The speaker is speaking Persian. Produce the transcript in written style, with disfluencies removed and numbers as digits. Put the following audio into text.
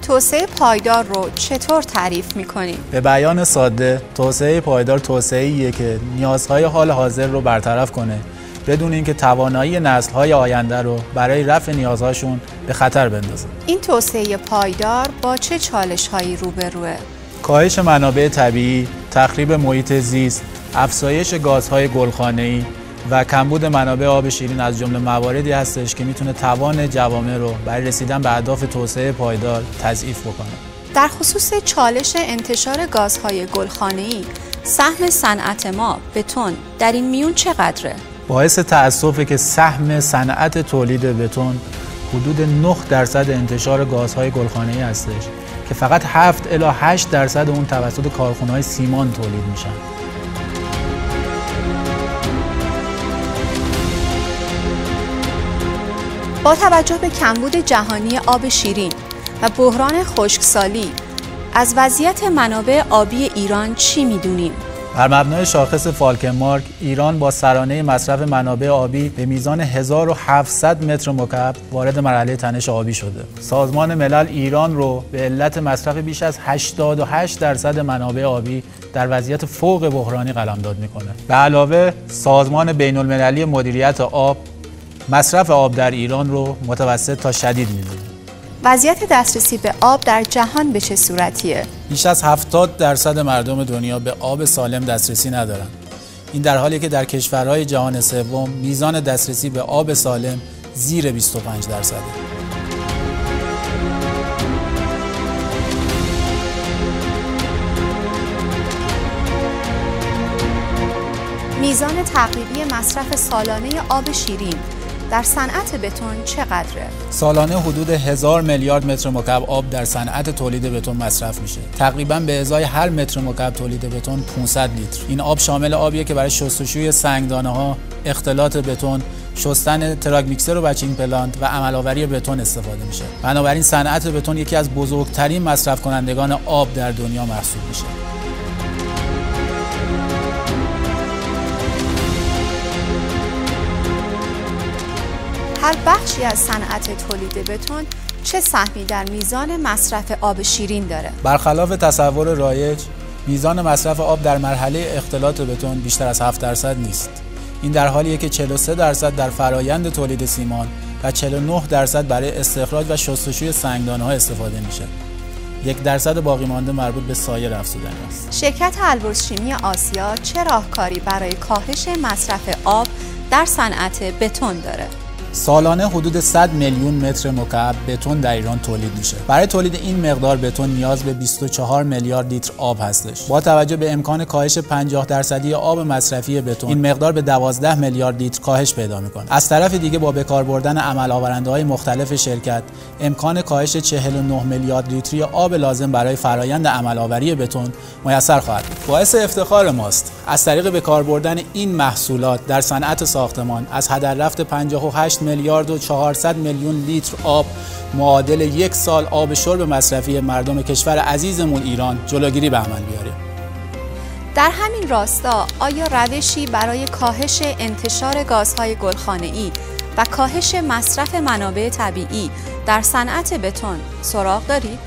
توسعه پایدار رو چطور تعریف می‌کنید؟ به بیان ساده، توسعه پایدار توسعه‌ایه که نیازهای حال حاضر رو برطرف کنه بدون اینکه توانایی نسل‌های آینده رو برای رفع نیازهاشون به خطر بندازه. این توسعه پایدار با چه چالش‌هایی روبروه؟ کاهش منابع طبیعی، تخریب محیط زیست، افزایش گازهای گلخانه‌ای و کمبود منابع آب شیرین از جمله مواردی هستش که میتونه توان جوامع رو برای رسیدن به اهداف توسعه پایدار تضعیف بکنه. در خصوص چالش انتشار گازهای گلخانه‌ای، سهم صنعت ما بتون در این میون چقدره؟ باعث تأسفه که سهم صنعت تولید بتون حدود 9% انتشار گازهای گلخانه‌ای هستش که فقط 7 الی 8% اون توسط کارخانه‌های سیمان تولید میشن. با توجه به کمبود جهانی آب شیرین و بحران خشکسالی، از وضعیت منابع آبی ایران چی میدونیم؟ بر مبنای شاخص فالکنمارک، ایران با سرانه مصرف منابع آبی به میزان 1700 متر مکعب وارد مرحله تنش آبی شده. سازمان ملل ایران رو به علت مصرف بیش از 88% منابع آبی در وضعیت فوق بحرانی قلمداد میکنه. به علاوه سازمان بین المللی مدیریت آب مصرف آب در ایران رو متوسط تا شدید میدونه. وضعیت دسترسی به آب در جهان به چه صورتیه؟ بیش از 70% مردم دنیا به آب سالم دسترسی ندارند. این در حالی که در کشورهای جهان سوم میزان دسترسی به آب سالم زیر 25%. میزان تقریبی مصرف سالانه آب شیرین در صنعت بتون چقدره؟ سالانه حدود 1000 میلیارد متر مکعب آب در صنعت تولید بتون مصرف میشه. تقریباً به ازای هر متر مکعب تولید بتون 500 لیتر. این آب شامل آبیه که برای شستشوی سنگدانه‌ها، اختلاط بتون، شستن تراک میکسر و بچینگ پلانت و عمل‌آوری بتون استفاده میشه. بنابراین صنعت بتون یکی از بزرگترین مصرف کنندگان آب در دنیا محسوب میشه. هر بخشی از صنعت تولید بتون چه سهمی در میزان مصرف آب شیرین داره؟ برخلاف تصور رایج، میزان مصرف آب در مرحله اختلاط بتون بیشتر از 7% نیست. این در حالیه که 43% در فرایند تولید سیمان و 49% برای استخراج و شستشوی سنگدانه‌ها استفاده میشه. 1% باقی مانده مربوط به سایر افزودنی است. شرکت البرز شیمی آسیا چه راهکاری برای کاهش مصرف آب در صنعت بتون داره؟ سالانه حدود 100 میلیون متر مکعب بتون در ایران تولید میشه. برای تولید این مقدار بتون نیاز به 24 میلیارد لیتر آب هستش. با توجه به امکان کاهش 50% آب مصرفی بتون، این مقدار به 12 میلیارد لیتر کاهش پیدا میکنه. از طرف دیگه با بکار بردن عمل‌آورنده‌های مختلف شرکت، امکان کاهش 49 میلیارد لیتری آب لازم برای فرایند عمل‌آوری بتون میسر خواهد بود. باعث افتخار ماست از طریق بکار بردن این محصولات در صنعت ساختمان از هدر رفت 58 میلیارد و 400 میلیون لیتر آب معادل 1 سال آب شرب مصرفی مردم کشور عزیزمون ایران جلوگیری به عمل بیاریم. در همین راستا آیا روشی برای کاهش انتشار گازهای گلخانه‌ای و کاهش مصرف منابع طبیعی در صنعت بتون سراغ دارید؟